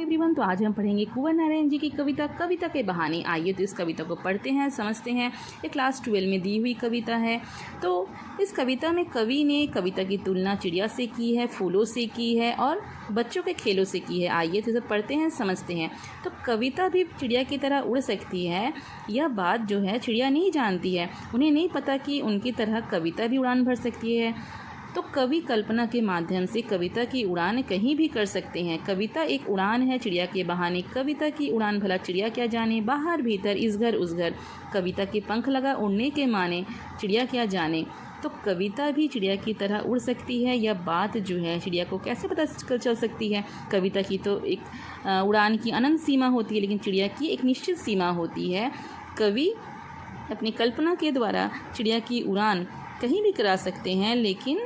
Everyone, तो आज हम पढ़ेंगे कुंवर नारायण जी की कविता कविता के बहाने। आइए तो इस कविता को पढ़ते हैं, समझते हैं। ये क्लास 12 में दी हुई कविता है। तो इस कविता में कवि ने कविता की तुलना चिड़िया से की है, फूलों से की है और बच्चों के खेलों से की है। आइए तो इसे पढ़ते हैं, समझते हैं। तो कविता भी चिड़िया की तरह उड़ सकती है, यह बात जो है चिड़िया नहीं जानती है। उन्हें नहीं पता कि उनकी तरह कविता भी उड़ान भर सकती है। तो कवि कल्पना के माध्यम से कविता की उड़ान कहीं भी कर सकते हैं। कविता एक उड़ान है चिड़िया के बहाने। कविता की उड़ान भला चिड़िया क्या जाने, बाहर भीतर इस घर उस घर। कविता के पंख लगा उड़ने के माने, चिड़िया क्या जाने। तो कविता भी चिड़िया की तरह उड़ सकती है। यह बात जो है चिड़िया को कैसे पता चल सकती है। कविता की तो एक उड़ान की अनंत सीमा होती है, लेकिन चिड़िया की एक निश्चित सीमा होती है। कवि अपनी कल्पना के द्वारा चिड़िया की उड़ान कहीं भी करा सकते हैं, लेकिन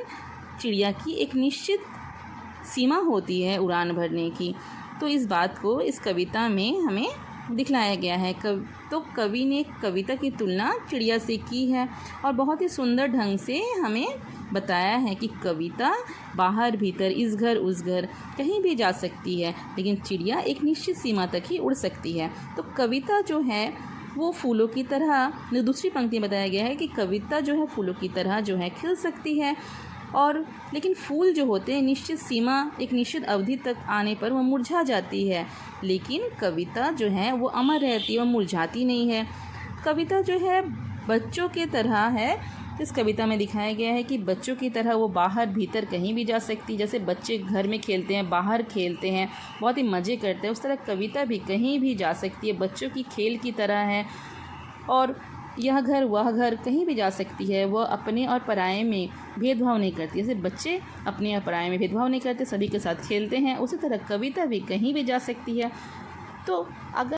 चिड़िया की एक निश्चित सीमा होती है उड़ान भरने की। तो इस बात को इस कविता में हमें दिखलाया गया है। तो कवि ने कविता की तुलना चिड़िया से की है और बहुत ही सुंदर ढंग से हमें बताया है कि कविता बाहर भीतर इस घर उस घर कहीं भी जा सकती है, लेकिन चिड़िया एक निश्चित सीमा तक ही उड़ सकती है। तो कविता जो है वो फूलों की तरह, दूसरी पंक्ति में बताया गया है कि कविता जो है फूलों की तरह जो है खिल सकती है, और लेकिन फूल जो होते हैं निश्चित सीमा, एक निश्चित अवधि तक आने पर वह मुरझा जाती है, लेकिन कविता जो है वो अमर रहती है, वह मुरझाती नहीं है। कविता जो है बच्चों की तरह है। इस कविता में दिखाया गया है कि बच्चों की तरह वो बाहर भीतर कहीं भी जा सकती। जैसे बच्चे घर में खेलते हैं, बाहर खेलते हैं, बहुत ही मज़े करते हैं, उस तरह कविता भी कहीं भी जा सकती है, बच्चों की खेल की तरह है। और यह घर वह घर कहीं भी जा सकती है। वह अपने और पराये में भेदभाव नहीं करती। जैसे बच्चे अपने और पराये में भेदभाव नहीं करते, सभी के साथ खेलते हैं, उसी तरह कविता भी कहीं भी जा सकती है। तो अगर